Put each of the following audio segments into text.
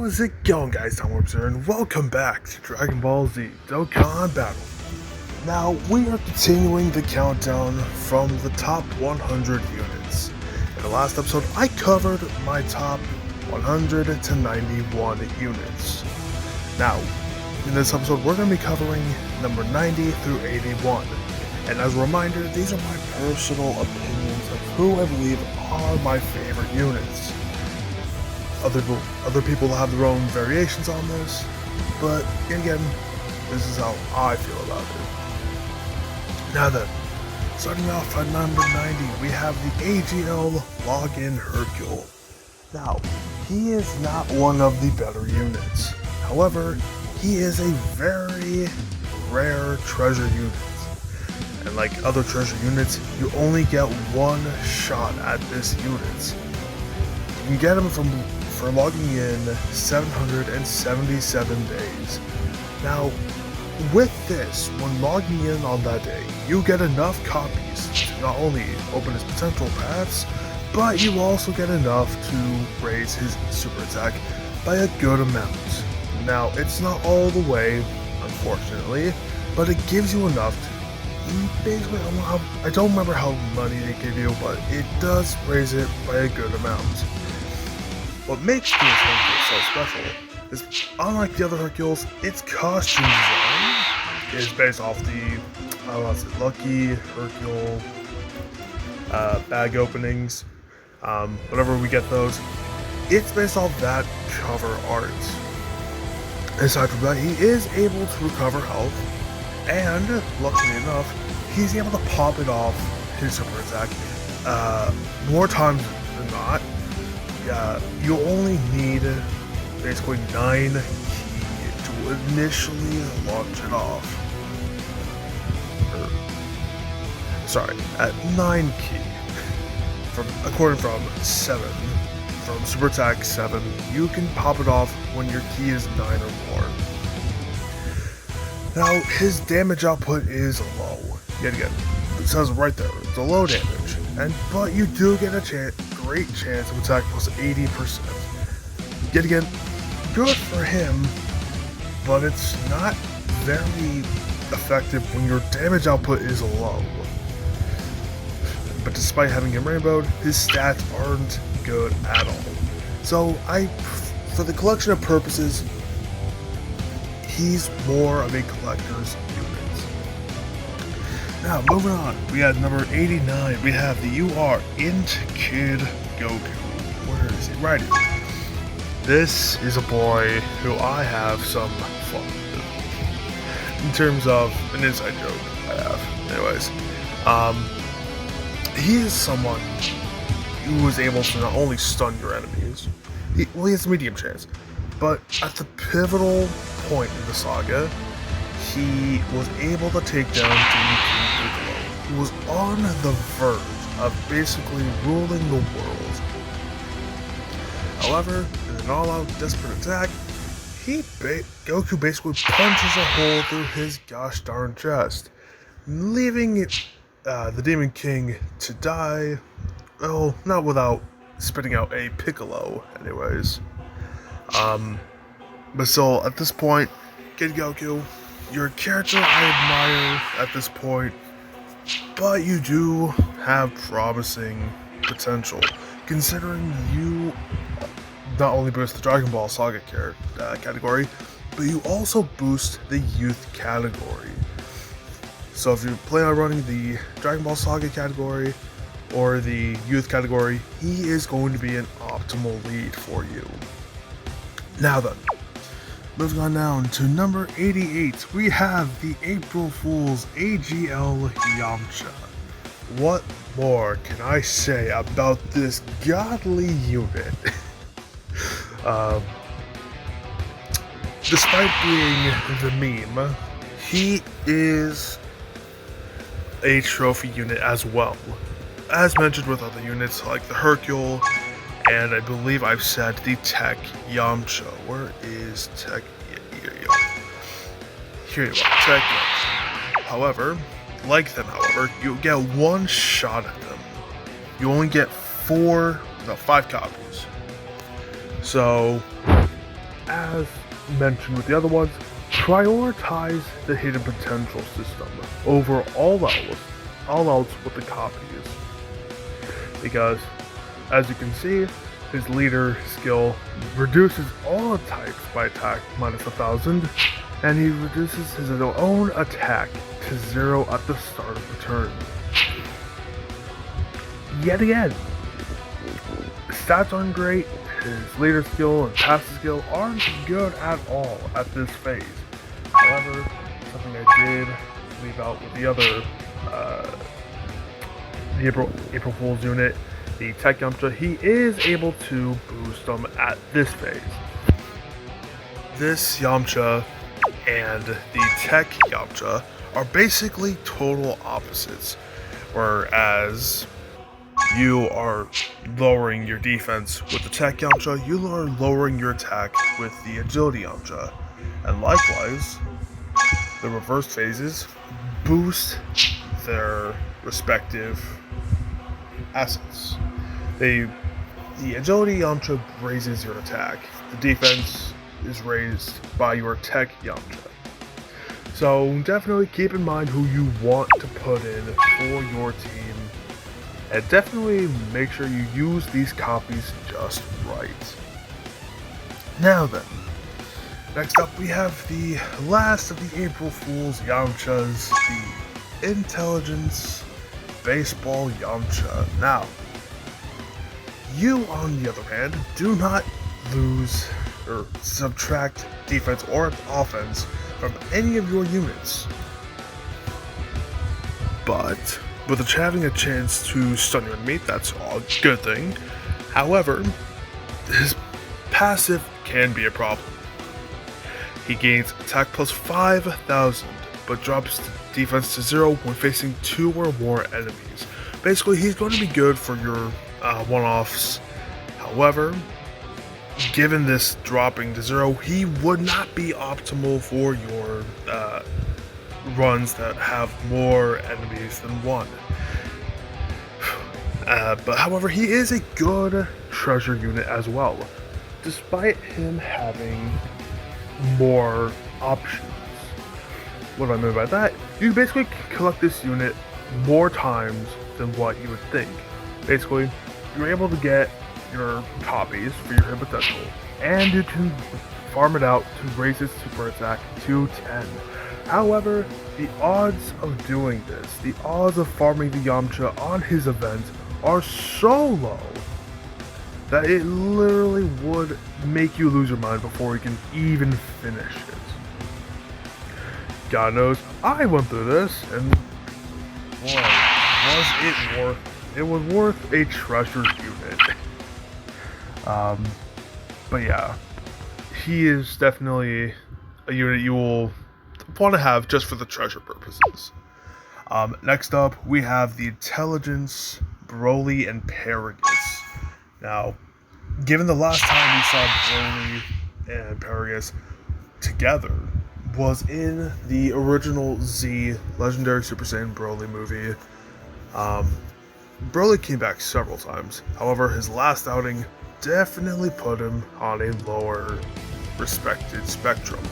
How's it going, guys? Timewarpz here, and welcome back to Dragon Ball Z Dokkan Battle. Now, we are continuing the countdown from the top 100 units. In the last episode, I covered my top 100 to 91 units. Now, in this episode, we're going to be covering number 90 through 81. And as a reminder, these are my personal opinions of who I believe are my favorite units. Other people have their own variations on this, but again, this is how I feel about it. Now then, starting off at number 90, we have the Agl Login Hercule. Now, he is not one of the better units. However, he is a very rare treasure unit. And like other treasure units, you only get one shot at this unit. You can get him for logging in 777 days. Now, with this, when logging in on that day, you get enough copies to not only open his potential paths, but you also get enough to raise his super attack by a good amount. Now, it's not all the way, unfortunately, but it gives you enough to basically, I don't remember how many they give you, but it does raise it by a good amount. What makes this Hercule so special is, unlike the other Hercules, its costume design is based off the, Lucky Hercule bag openings. Whenever we get those, it's based off that cover art. Aside from that, he is able to recover health, and luckily enough, he's able to pop it off his super attack more times than not. You only need basically 9 key to initially launch it off. At 9 key. According from 7. From super attack 7, you can pop it off when your key is 9 or more. Now, his damage output is low. Yet again, it says right there, it's a low damage. But you do get a great chance of attack plus 80%. Yet again, good for him, but it's not very effective when your damage output is low. But despite having him rainbowed, his stats aren't good at all. So for the collection of purposes, he's more of a collector's unit. Now, moving on, we have number 89, we have the Int Kid Goku. Where is he? Right here. This is a boy who I have some fun with. In terms of an inside joke I have. Anyways, he is someone who is able to not only stun your enemies, he has a medium chance, but at the pivotal point in the saga, he was able to take down Demon King Piccolo, who was on the verge of basically ruling the world. However, in an all-out desperate attack, Goku basically punches a hole through his gosh darn chest, leaving the Demon King to die. Well, not without spitting out a Piccolo, anyways. But still, at this point, Kid Goku, you're a character I admire at this point, but you do have promising potential, considering you not only boost the Dragon Ball Saga category, but you also boost the youth category. So if you plan on running the Dragon Ball Saga category or the youth category, he is going to be an optimal lead for you. Now then, moving on down to number 88, we have the April Fool's Agl Yamcha. What more can I say about this godly unit? Despite being the meme, he is a trophy unit as well. As mentioned with other units like the Hercule, and I believe I've said the Tech Yamcha. Where is Tech? Here you are, Tech Yamcha. However, you get one shot at them. You only get 5 copies. So, as mentioned with the other ones, prioritize the hidden potential system over all else with the copies. Because, as you can see, his leader skill reduces all types by attack minus 1000, and he reduces his own attack to 0 at the start of the turn. Yet again, stats aren't great, his leader skill and passive skill aren't good at all at this phase. However, something I did leave out with the other the April Fool's unit, the Tech Yamcha, he is able to boost them at this phase. This Yamcha and the Tech Yamcha are basically total opposites, whereas you are lowering your defense with the Tech Yamcha, you are lowering your attack with the Agility Yamcha, and likewise, the reverse phases boost their respective assets. The Agility Yamcha raises your attack. The defense is raised by your Tech Yamcha. So definitely keep in mind who you want to put in for your team, and definitely make sure you use these copies just right. Now then, next up we have the last of the April Fool's Yamchas, the Intelligence Baseball Yamcha. Now, you on the other hand, do not lose or subtract defense or offense from any of your units. But with having a chance to stun your enemy, that's a good thing. However, his passive can be a problem. He gains attack plus 5,000, but drops defense to 0 when facing 2 or more enemies. Basically, he's going to be good for your one-offs. However, given this dropping to 0, he would not be optimal for your runs that have more enemies than 1. But however, he is a good treasure unit as well, despite him having more options. What do I mean by that? You basically collect this unit more times than what you would think. Basically, you're able to get your copies for your hidden potential, and you can farm it out to raise its super attack to 10. However, the odds of doing this, the odds of farming the Yamcha on his event are so low that it literally would make you lose your mind before you can even finish it. God knows, I went through this, and boy, was it worth it. It was worth a treasure unit. But yeah, he is definitely a unit you will want to have just for the treasure purposes. Next up, we have the Intelligence, Broly, and Paragus. Now, given the last time we saw Broly and Paragus together was in the original Z Legendary Super Saiyan Broly movie, Broly came back several times. However, his last outing definitely put him on a lower respected spectrum.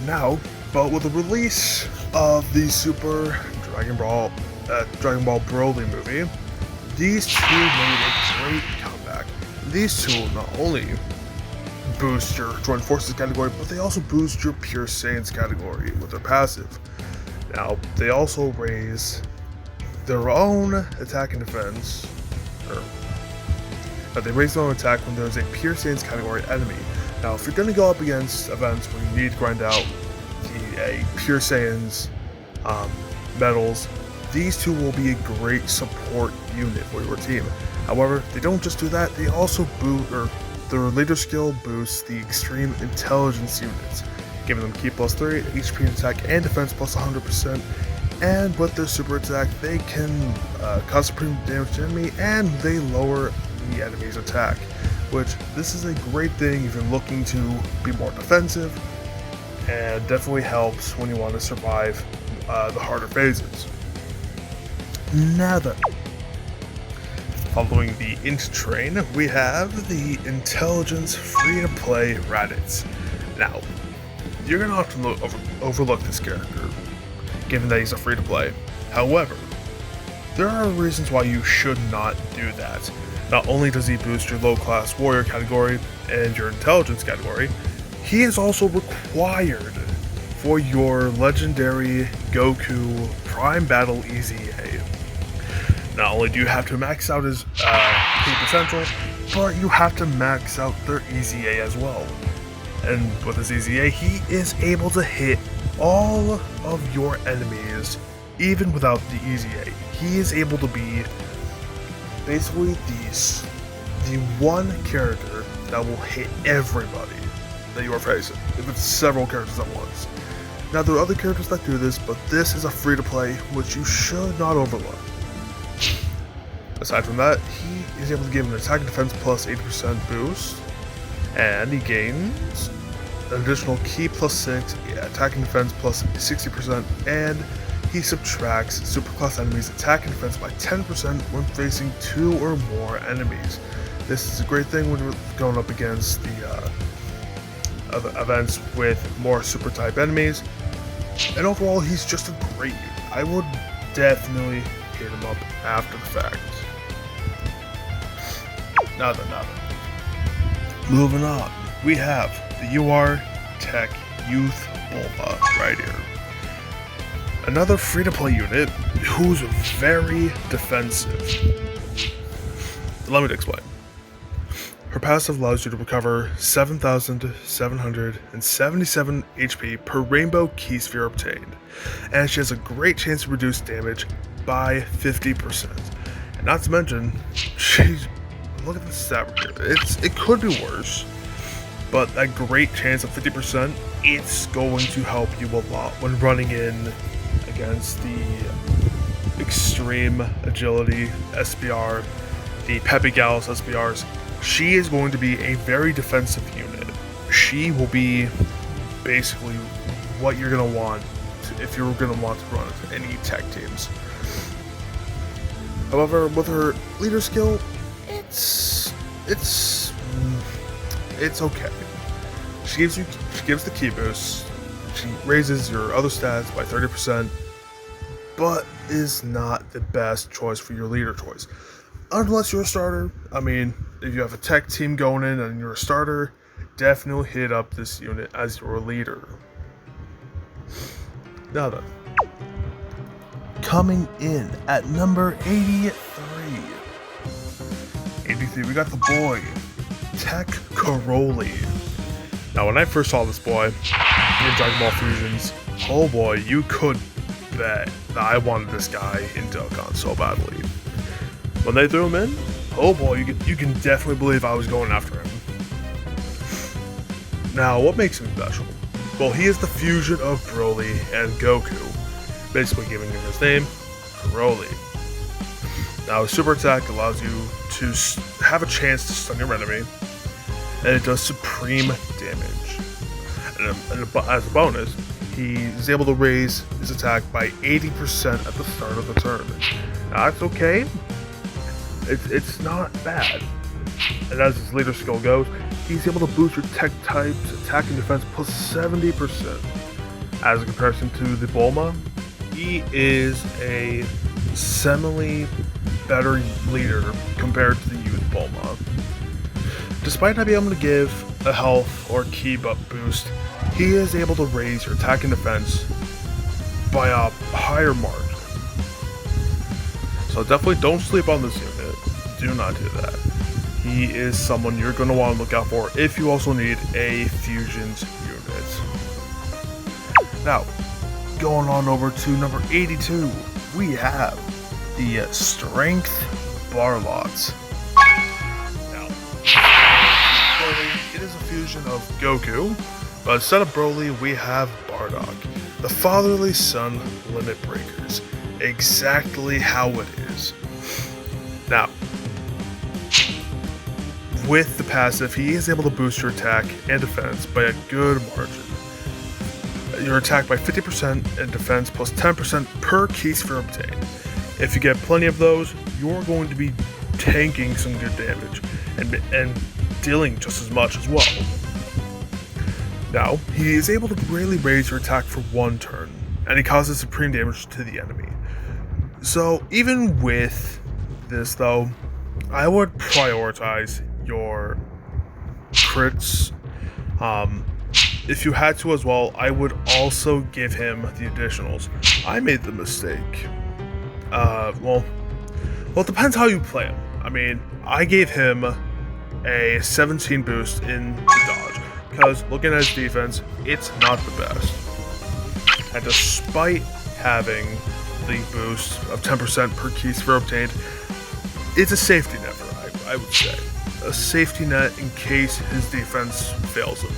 Now, but with the release of the Super Dragon Ball Broly movie, these two made a great comeback. These two not only boost your Joint Forces category, but they also boost your Pure Saiyans category with their passive. Now, they also raise their own attack and defense, they raise their own attack when there's a Pure Saiyans category enemy. Now, if you're going to go up against events where you need to grind out a Pure Saiyans medals, these two will be a great support unit for your team. However, they don't just do that, they also their leader skill boosts the Extreme Intelligence units, giving them Ki plus 3, HP and attack and defense plus 100%, and with their super attack, they can cause supreme damage to enemy, and they lower the enemy's attack, which this is a great thing if you're looking to be more defensive, and definitely helps when you want to survive the harder phases. Now then, Following the Int train, we have the Intelligence free-to-play Raditz. Now, you're gonna often overlook this character, given that he's a free-to-play. However, there are reasons why you should not do that. Not only does he boost your low-class warrior category and your intelligence category, he is also required for your legendary Goku Prime Battle EZA. Not only do you have to max out his peak potential, but you have to max out their EZA as well. And with his EZA, he is able to hit all of your enemies, even without the EZA. He is able to be basically the one character that will hit everybody that you are facing, if it's several characters at once. Now, there are other characters that do this, but this is a free-to-play, which you should not overlook. Aside from that, he is able to give an attack and defense plus 80% boost, and he gains an additional ki plus 6, attack and defense plus 60%, and he subtracts superclass enemies' attack and defense by 10% when facing 2 or more enemies. This is a great thing when you're going up against the events with more super type enemies, and overall he's just a great unit. I would definitely hit him up after the fact. Now then. Moving on, we have the UR Tech Youth Bulma right here. Another free-to-play unit who's very defensive. Let me explain. Her passive allows you to recover 7,777 HP per rainbow key sphere obtained, and she has a great chance to reduce damage by 50%. And not to mention, look at the stat right here. It could be worse, but that great chance of 50%, it's going to help you a lot when running in against the Extreme Agility SPR, the Peppy Gallus SPRs. She is going to be a very defensive unit. She will be basically what you're going to want if you're going to want to run any tech teams. However, with her leader skill, it's okay. She gives the key boost. She raises your other stats by 30%, but is not the best choice for your leader choice. Unless you're a starter. I mean, if you have a tech team going in and you're a starter, definitely hit up this unit as your leader. Now then, coming in at number 83. 83, we got the boy, Tech Caroli. Now, when I first saw this boy in Dragon Ball Fusions, oh boy, you could bet that I wanted this guy in Dokkan so badly. When they threw him in, oh boy, you can definitely believe I was going after him. Now, what makes him special? Well, he is the fusion of Broly and Goku, basically giving him his name, Caroli. Now, his super attack allows you to have a chance to stun your enemy, and it does supreme damage. And as a bonus, he is able to raise his attack by 80% at the start of the turn. Now, that's okay. It's not bad. And as his leader skill goes, he's able to boost your tech type's attack and defense plus 70%. As a comparison to the Bulma, he is a semi better leader compared to the youth Bulma. Despite not being able to give a health or ki buff boost, he is able to raise your attack and defense by a higher mark. So definitely don't sleep on this unit. Do not do that. He is someone you're going to want to look out for if you also need a fusions unit. Now, going on over to number 82, we have the Strength Barlots. Now, it is a fusion of Goku, but instead of Broly, we have Bardock, the fatherly son limit breakers. Exactly how it is. Now, with the passive, he is able to boost your attack and defense by a good margin. Your attack by 50% and defense plus 10% per key sphere obtained. If you get plenty of those, you're going to be tanking some good damage and dealing just as much as well. Now, he is able to greatly raise your attack for 1 turn, and he causes supreme damage to the enemy. So even with this though, I would prioritize your crits. If you had to as well, I would also give him the additionals. I made the mistake. Well, it depends how you play him. I mean, I gave him a 17 boost in the dodge, because looking at his defense, it's not the best. And despite having the boost of 10% per key sphere obtained, it's a safety net for him, I would say. A safety net in case his defense fails him.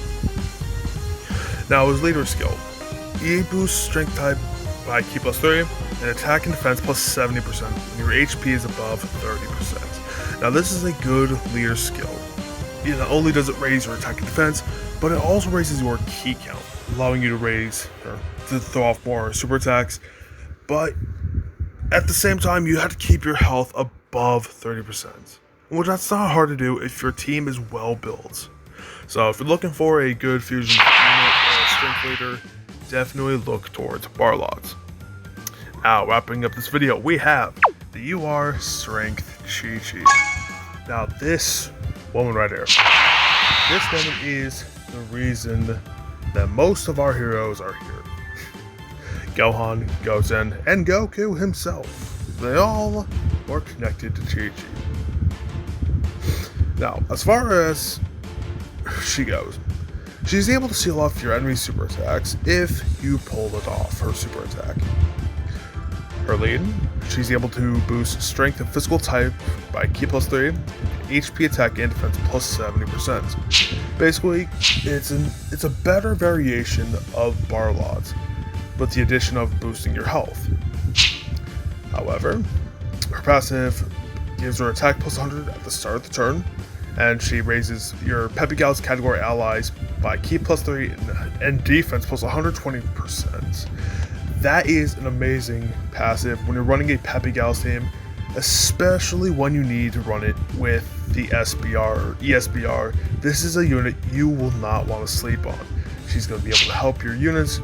Now, his leader skill. E boosts strength type by key +3, and attack and defense +70% when your HP is above 30%. Now, this is a good leader skill. It not only does it raise your attack and defense, but it also raises your key count, allowing you to raise or to throw off more super attacks. But at the same time, you have to keep your health above 30%, which that's not hard to do if your team is well built. So if you're looking for a good fusion unit or a strength leader, definitely look towards Barlots. Now, wrapping up this video, we have the UR Strength Chi-Chi. Now, this woman right here, this woman is the reason that most of our heroes are here. Gohan, Goten, and Goku himself, they all are connected to Chi-Chi. Now, as far as she goes, she's able to seal off your enemy's super attacks if you pull it off, her super attack. Her lead, she's able to boost strength and physical type by key +3, HP attack and defense +70%. Basically, it's a better variation of Barlots, with the addition of boosting your health. However, her passive gives her attack +100 at the start of the turn, and she raises your Peppy Gal's category allies by key +3 and defense +120%. That is an amazing passive when you're running a Peppy Gal's team, especially when you need to run it with the SBR or ESBR. This is a unit you will not want to sleep on. She's going to be able to help your units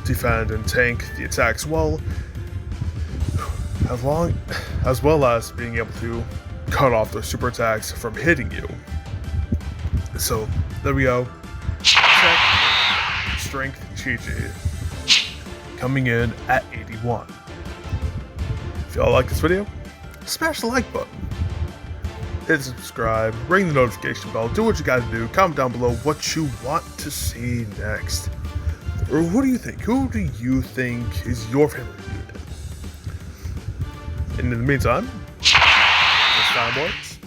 defend and tank the attacks well, as well as being able to cut off their super attacks from hitting you. So there we go. Attack, strength, Chi-Chi, coming in at 81. If y'all like this video, smash the like button, hit subscribe, ring the notification bell, do what you gotta do, comment down below what you want to see next. Or what do you think? Who do you think is your favorite unit? And in the meantime, this is Timewarpz.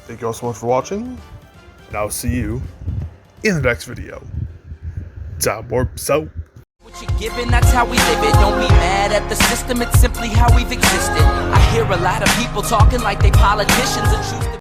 Thank you all so much for watching, and I'll see you in the next video. Timewarpz out. What you're given, that's how we live it. Don't be mad at the system, it's simply how we've existed. I hear a lot of people talking like they politicians and choose to